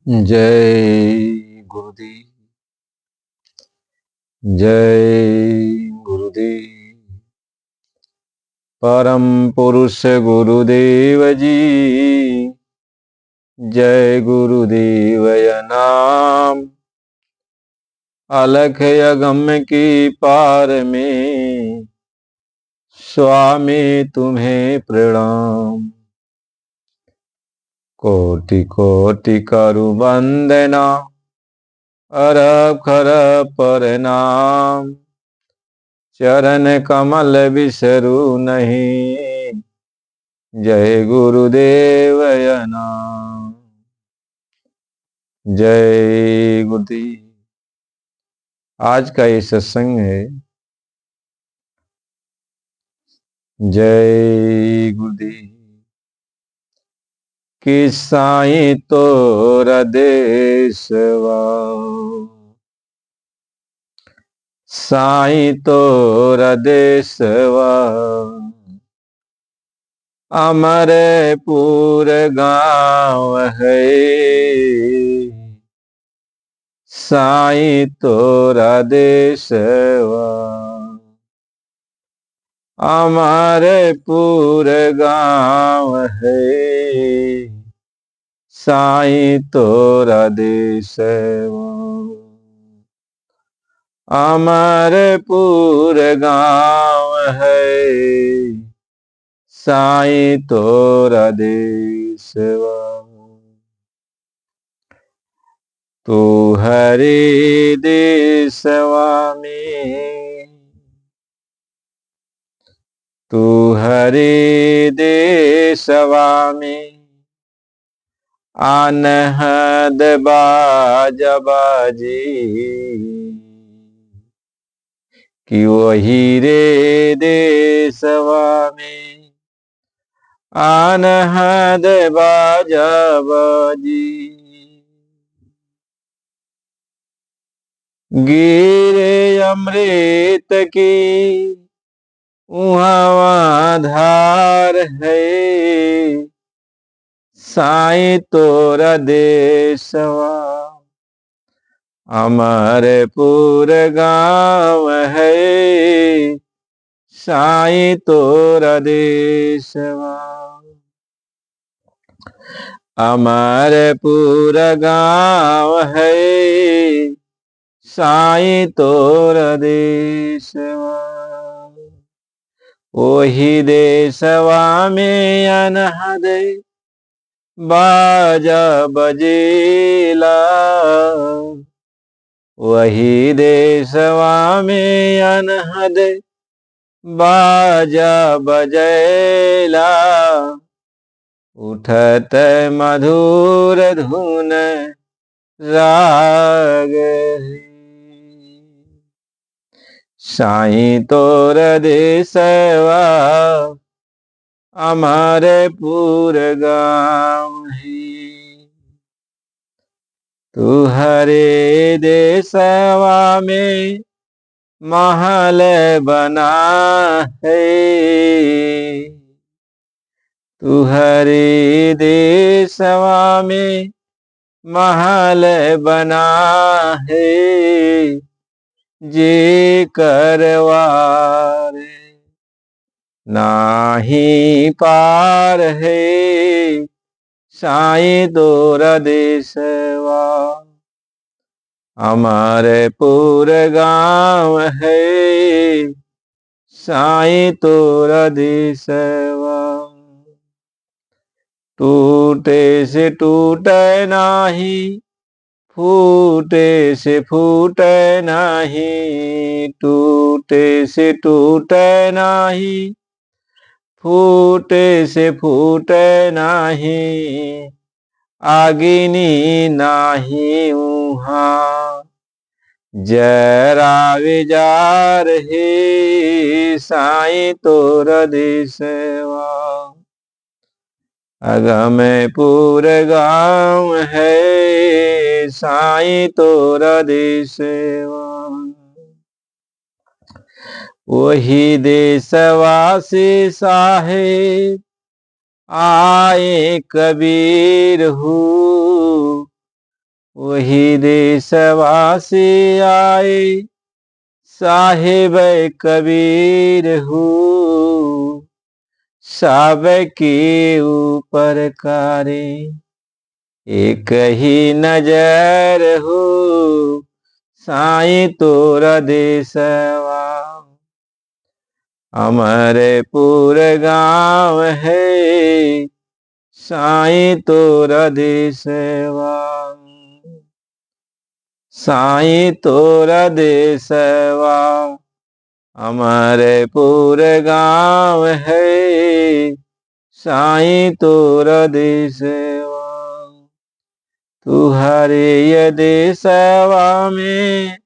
जय गुरुदेव। जय गुरुदेव। परम पुरुष गुरुदेव जी। जय गुरुदेवय नाम। अलख अगम की पार में स्वामी तुम्हें प्रणाम। कोटि कोटि करु वंदना अरब खरब प्रणाम। चरण कमल बिसरू नहीं। जय गुरुदेवय नाम। जय गुरुदेव। आज का ये सत्संग है जय गुरुदेव कि साईं तोरा देसवा। साईं तोरा देसवा अमरपुर गाँव है। साईं तोरा देसवा अमरपुर गाँव है। साईं तोरा देसवा अमरपुर गाँव है। साईं तोरा देसवा तू हरि देसवा में। तू हरि देसवा में अनहद बाजा बाजी कि वही रे देसवा में अनहद बाजा बाजी। गिरे अमृत की उहाँ धार है। साईं तोरा देसवा अमरपुर गाँव है। साईं तोरा देसवा अमरपुर गाँव है। साईं तोरा देसवा ओही देसवा में अनहद बाजा बजेला। वही देसवा में अनहद बाजा बजेला। उठत मधुर धुन राग है। साईं तोरा देसवा अमरपुर गाँव है। तू हरे देसवा में महल बना है। तू हरे देसवा में महल बना है। जे करवार नाही पार है। साईं तोरा देसवा अमरपुर गाँव है। साईं तोरा देसवा टूटे से टूटे नाही। फूटे से फूटे नाही। टूटे से टूटे नाही। फूटे से फूटे नाही। आगिनी नाही उहाँ जरा विजार है। साईं तोरा देसवा अगमपुर गाँव है। साईं तोरा देसवा वही देसवा से साहेब आए कबीर हूँ। वही देशवासी आए, साहिब कबीर हूँ, सब के ऊपर करे एक ही नजर हो, साईं तोरा देशवा। अमरपुर गाँव है, साईं तोरा देशवा। साईं तोरा देशवा, अमरपुर गाँव है, साईं तोरा देशवा। तुहरे ये देशवा में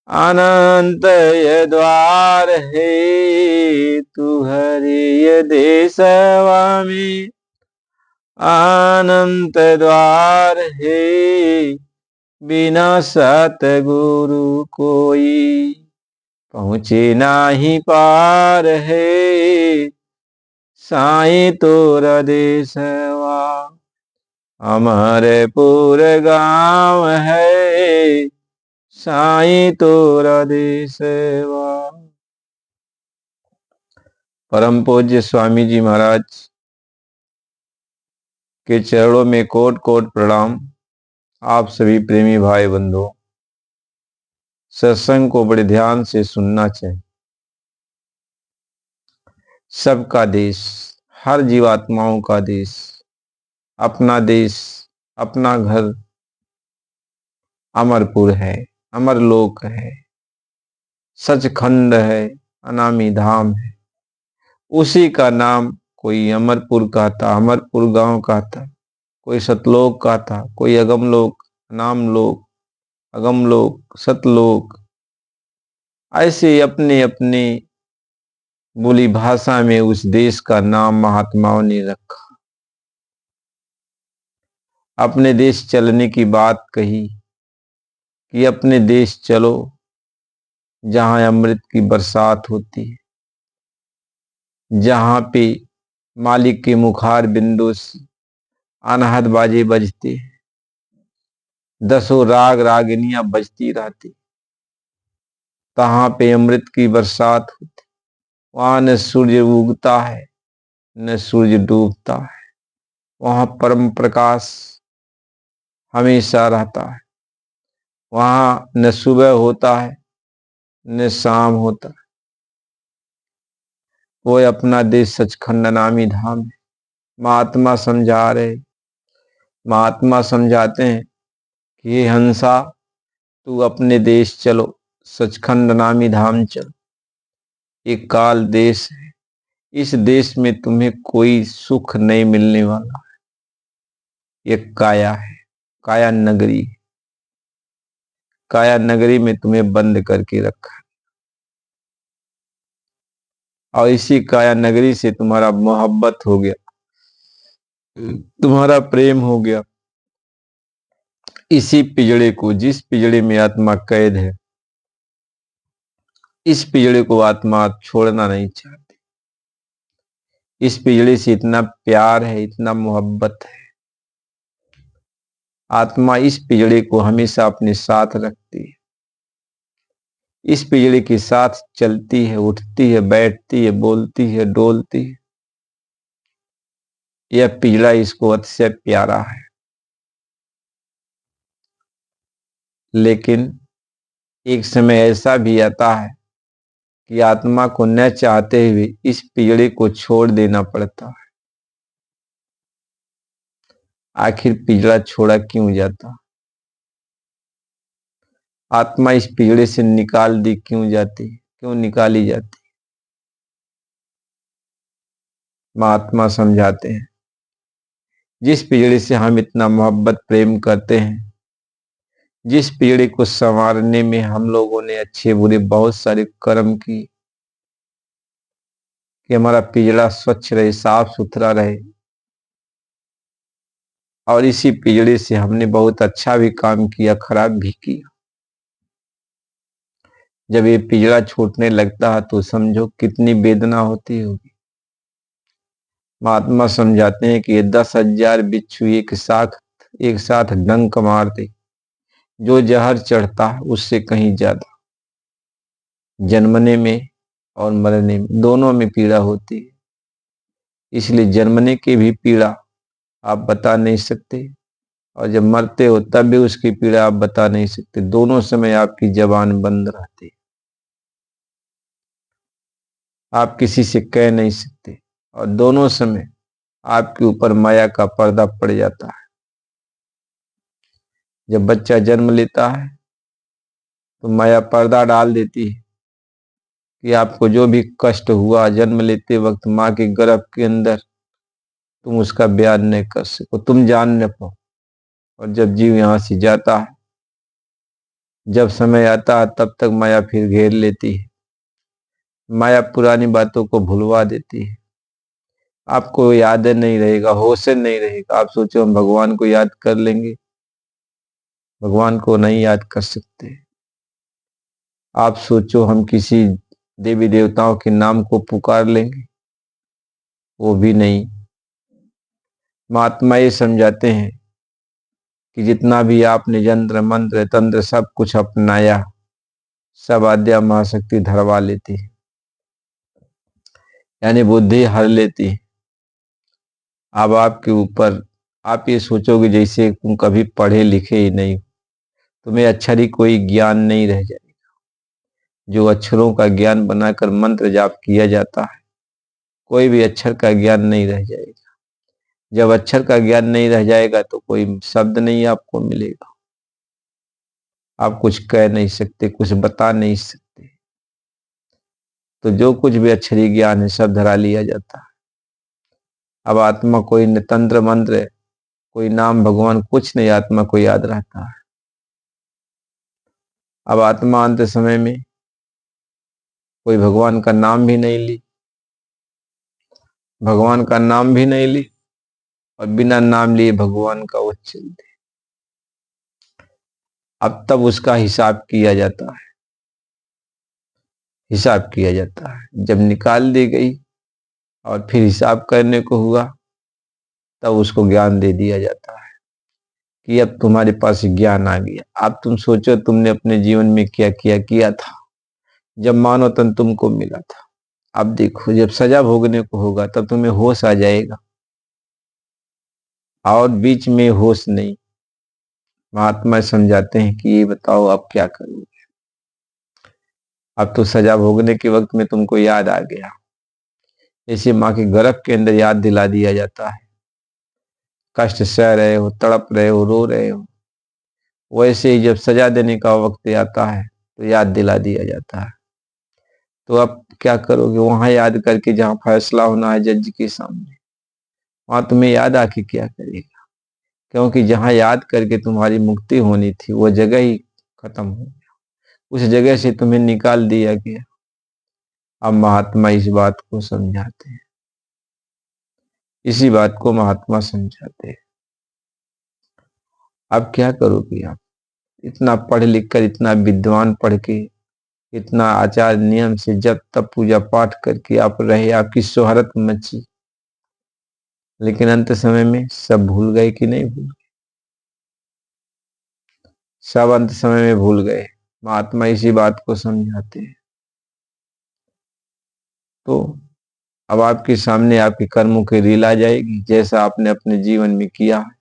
अनंत ये द्वार है, तुहरे ये देशवा में अनंत द्वार है, बिना सतगुरु कोई पहुँचे नाही पार है, साईं तोरा देशवा। अमरपुर गाँव है, साईं तोरा देशवा। परम पूज्य स्वामी जी महाराज के चरणों में कोट कोट प्रणाम। आप सभी प्रेमी भाई बंधुओं, सत्संग को बड़े ध्यान से सुनना चाहिए। सबका देश, हर जीवात्माओं का देश, अपना देश, अपना घर अमरपुर है, अमरलोक है, सचखंड है, अनामी धाम है। उसी का नाम कोई अमरपुर का था, अमरपुर गांव का था, कोई सतलोक का था, कोई अगमलोक, अनामलोक, अगमलोक, सतलोक, ऐसे अपने अपने बोली भाषा में उस देश का नाम महात्माओं ने रखा। अपने देश चलने की बात कही कि अपने देश चलो जहां अमृत की बरसात होती है, जहां पे मालिक के मुखार बिंदु से अनहद बाजे बजते हैं, दसों राग रागिनियां बजती रहती, तहां पे अमृत की बरसात होती। वहां न सूर्य उगता है न सूर्य डूबता है, वहां परम प्रकाश हमेशा रहता है। वहां न सुबह होता है न शाम होता है। वो अपना देश सचखंड नामी धाम है। महात्मा समझा रहे, महात्मा समझाते हैं कि ये हंसा, तू अपने देश चलो, सचखंड नामी धाम चलो। एक काल देश है, इस देश में तुम्हें कोई सुख नहीं मिलने वाला है। ये काया है, काया नगरी। काया नगरी में तुम्हें बंद करके रखा, और इसी काया नगरी से तुम्हारा मोहब्बत हो गया, तुम्हारा प्रेम हो गया। इसी पिजड़े को, जिस पिजड़े में आत्मा कैद है, इस पिजड़े को आत्मा छोड़ना नहीं चाहती। इस पिजड़े से इतना प्यार है, इतना मोहब्बत है। आत्मा इस पिजड़े को हमेशा अपने साथ रखती है, इस पिजड़े के साथ चलती है, उठती है, बैठती है, बोलती है, डोलती है। यह पिजड़ा इसको अतिशय प्यारा है। लेकिन एक समय ऐसा भी आता है कि आत्मा को न चाहते हुए इस पिजड़े को छोड़ देना पड़ता है। आखिर पिजड़ा छोड़ा क्यों जाता? आत्मा इस पिजड़े से निकाल दी क्यों जाती, क्यों निकाली जाती? महात्मा समझाते हैं, जिस पिजड़े से हम इतना मोहब्बत प्रेम करते हैं, जिस पिजड़े को संवारने में हम लोगों ने अच्छे बुरे बहुत सारे कर्म किए कि हमारा पिजड़ा स्वच्छ रहे, साफ सुथरा रहे, और इसी पिजड़े से हमने बहुत अच्छा भी काम किया, खराब भी किया। जब ये पिजड़ा छूटने लगता है तो समझो कितनी वेदना होती होगी। महात्मा समझाते हैं कि ये 10,000 बिच्छू एक साथ एक साथ डंक मारते। जो जहर चढ़ता है उससे कहीं ज्यादा जन्मने में और मरने में दोनों में पीड़ा होती है। इसलिए जन्मने की भी पीड़ा आप बता नहीं सकते, और जब मरते हो तब भी उसकी पीड़ा आप बता नहीं सकते। दोनों समय आपकी जबान बंद रहती है, आप किसी से कह नहीं सकते, और दोनों समय आपके ऊपर माया का पर्दा पड़ जाता है। जब बच्चा जन्म लेता है तो माया पर्दा डाल देती है कि आपको जो भी कष्ट हुआ जन्म लेते वक्त माँ के गर्भ के अंदर, तुम उसका बयान नहीं कर सको, तुम जान न पाओ। और जब जीव यहाँ से जाता है, जब समय आता है, तब तक माया फिर घेर लेती है। माया पुरानी बातों को भुलवा देती है, आपको याद नहीं रहेगा, होश नहीं रहेगा। आप सोचो हम भगवान को याद कर लेंगे, भगवान को नहीं याद कर सकते। आप सोचो हम किसी देवी देवताओं के नाम को पुकार लेंगे, वो भी नहीं। महात्मा ये समझाते हैं कि जितना भी आपने यंत्र मंत्र तंत्र सब कुछ अपनाया, सब आद्या महाशक्ति धरवा लेती है, यानी बुद्धि हर लेती है। अब आपके ऊपर आप ये सोचोगे जैसे तुम कभी पढ़े लिखे ही नहीं, तुम्हें अक्षर ही कोई ज्ञान नहीं रह जाएगा। जो अक्षरों का ज्ञान बनाकर मंत्र जाप किया जाता है, कोई भी अक्षर का ज्ञान नहीं रह जाएगा। जब अक्षर का ज्ञान नहीं रह जाएगा तो कोई शब्द नहीं आपको मिलेगा, आप कुछ कह नहीं सकते, कुछ बता नहीं सकते। तो जो कुछ भी अक्षरी ज्ञान है सब धरा लिया जाता है। अब आत्मा कोई न तंत्र मंत्र, कोई नाम भगवान कुछ नहीं, आत्मा को याद रहता है। अब आत्मा अंत समय में कोई भगवान का नाम भी नहीं ली, भगवान का नाम भी नहीं ली, और बिना नाम लिए भगवान का वो चलते। अब तब उसका हिसाब किया जाता है, हिसाब किया जाता है। जब निकाल दी गई और फिर हिसाब करने को हुआ, तब उसको ज्ञान दे दिया जाता है कि अब तुम्हारे पास ज्ञान आ गया। अब तुम सोचो तुमने अपने जीवन में क्या किया किया था जब मानव तन तुमको मिला था। अब देखो जब सजा भोगने को होगा तब तुम्हें होश आ जाएगा, और बीच में होश नहीं। महात्मा समझाते हैं कि ये बताओ अब क्या करोगे। अब तो सजा भोगने के वक्त में तुमको याद आ गया, ऐसे माँ के गर्भ के अंदर याद दिला दिया जाता है। कष्ट सह रहे हो, तड़प रहे हो, रो रहे हो, वैसे ही जब सजा देने का वक्त आता है तो याद दिला दिया जाता है। तो अब क्या करोगे, वहां याद करके जहां फैसला होना है जज के सामने, वहां तुम्हें याद आके क्या करेगा। क्योंकि जहां याद करके तुम्हारी मुक्ति होनी थी वो जगह ही खत्म हो गया, उस जगह से तुम्हें निकाल दिया गया। अब महात्मा इस बात को समझाते हैं, इसी बात को महात्मा समझाते हैं। अब क्या करोगे आप, इतना पढ़ लिख कर, इतना विद्वान पढ़ के, इतना आचार नियम से जब तब पूजा पाठ करके आप रहे, आपकी शोहरत मची, लेकिन अंत समय में सब भूल गए कि नहीं भूल गए। सब अंत समय में भूल गए। महात्मा इसी बात को समझाते हैं। तो अब आपके सामने आपके कर्मों की रील आ जाएगी, जैसा आपने अपने जीवन में किया है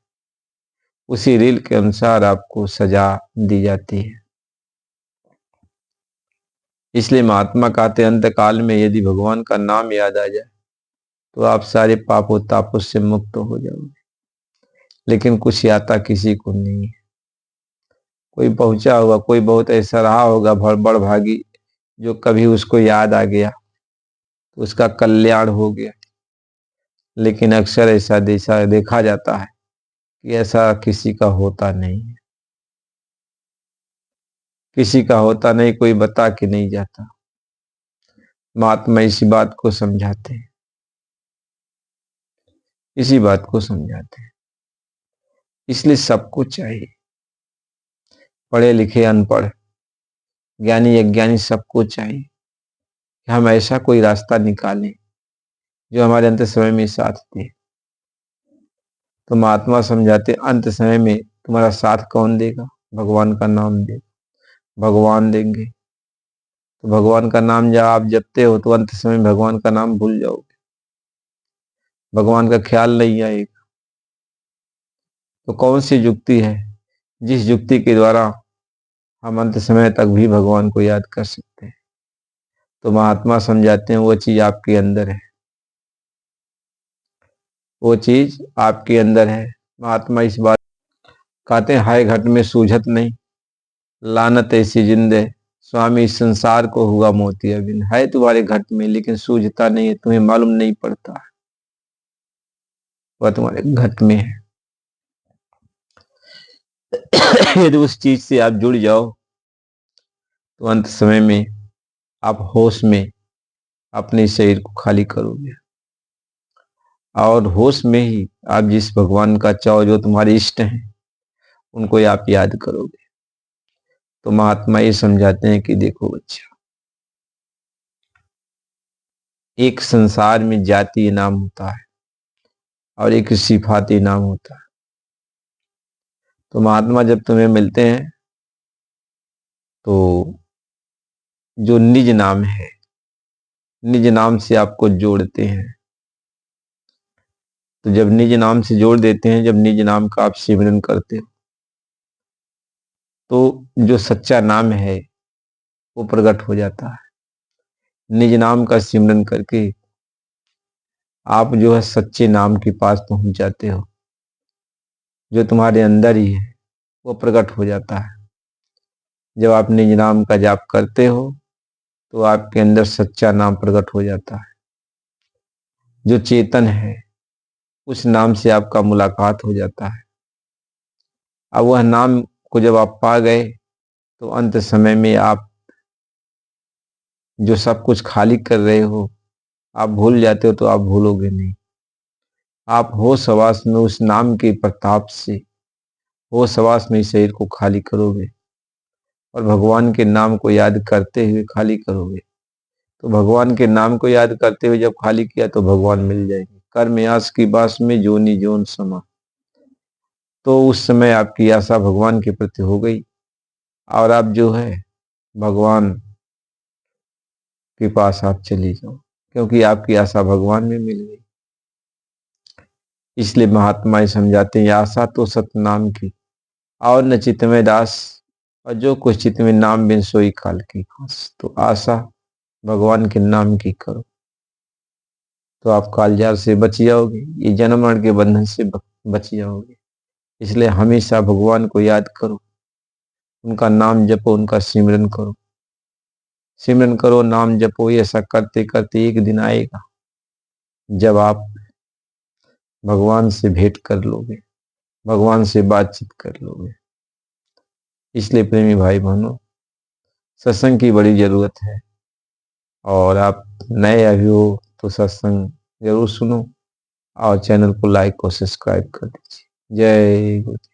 उसी रील के अनुसार आपको सजा दी जाती है। इसलिए महात्मा कहते अंत काल में यदि भगवान का नाम याद आ जाए तो आप सारे पापों तापों से मुक्त हो जाओगे। लेकिन कुछ याता किसी को नहीं है। कोई पहुंचा होगा, कोई बहुत ऐसा रहा होगा बड़ भागी, जो कभी उसको याद आ गया तो उसका कल्याण हो गया। लेकिन अक्सर ऐसा देखा जाता है कि ऐसा किसी का होता नहीं है, किसी का होता नहीं, कोई बता के नहीं जाता। महात्मा इसी बात को समझाते हैं, इसी बात को समझाते हैं। इसलिए सबको चाहिए, पढ़े लिखे अनपढ़, ज्ञानी अज्ञानी, सबको चाहिए कि हम ऐसा कोई रास्ता निकालें जो हमारे अंत समय में साथ दे। तो महात्मा समझाते अंत समय में तुम्हारा साथ कौन देगा? भगवान का नाम दे, भगवान देंगे। तो भगवान का नाम जब आप जपते हो तो अंत समय भगवान का नाम भूल जाओगे, भगवान का ख्याल नहीं आएगा। तो कौन सी युक्ति है जिस युक्ति के द्वारा हम अंत समय तक भी भगवान को याद कर सकते हैं? तो महात्मा समझाते हैं वो चीज आपके अंदर है, वो चीज आपके अंदर है। महात्मा इस बात कहते हैं, हाय घट में सूझत नहीं, लानत ऐसी जिंदे, स्वामी इस संसार को हुआ मोती अबिन। है तुम्हारे घट में लेकिन सूझता नहीं है, तुम्हें मालूम नहीं पड़ता, वह तुम्हारे घट में है। यदि उस चीज से आप जुड़ जाओ तो अंत समय में आप होश में अपने शरीर को खाली करोगे और होश में ही आप जिस भगवान का चाहो, जो तुम्हारे इष्ट हैं, उनको आप याद करोगे। तो महात्मा ये समझाते हैं कि देखो बच्चा, एक संसार में जाति नाम होता है और एक सिफाती नाम होता है। तो महात्मा जब तुम्हें मिलते हैं तो जो निज नाम है, निज नाम से आपको जोड़ते हैं। तो जब निज नाम से जोड़ देते हैं, जब निज नाम का आप सिमरन करते हो, तो जो सच्चा नाम है वो प्रकट हो जाता है। निज नाम का सिमरन करके आप जो है सच्चे नाम के पास पहुंच जाते हो, जो तुम्हारे अंदर ही है वो प्रकट हो जाता है। जब आप निज नाम का जाप करते हो तो आपके अंदर सच्चा नाम प्रकट हो जाता है, जो चेतन है उस नाम से आपका मुलाकात हो जाता है। अब वह नाम को जब आप पा गए तो अंत समय में आप जो सब कुछ खाली कर रहे हो आप भूल जाते हो, तो आप भूलोगे नहीं। आप होश हवास में उस नाम के प्रताप से होश हवास में इस शरीर को खाली करोगे और भगवान के नाम को याद करते हुए खाली करोगे। तो भगवान के नाम को याद करते हुए जब खाली किया तो भगवान मिल जाएंगे। कर्म आस की बास में जोनी जोन समा। तो उस समय आपकी आशा भगवान के प्रति हो गई और आप जो है भगवान के पास आप चली जाओ, क्योंकि आपकी आशा भगवान में मिल गई। इसलिए महात्मा ये समझाते हैं, आशा तो सतनाम की और न चित में दास, और जो कुछ चित में नाम बिन सोई काल की खास। तो आशा भगवान के नाम की करो तो आप कालजार से बच जाओगे, ये जन्म मरण के बंधन से बच जाओगे। इसलिए हमेशा भगवान को याद करो, उनका नाम जपो, उनका सिमरन करो, सिमरन करो, नाम जपो। ऐसा करते करते एक दिन आएगा जब आप भगवान से भेंट कर लोगे, भगवान से बातचीत कर लोगे। इसलिए प्रेमी भाई बहनों, सत्संग की बड़ी जरूरत है और आप नए अभी हो तो सत्संग जरूर सुनो और चैनल को लाइक और सब्सक्राइब कर दीजिए। जय गुरु।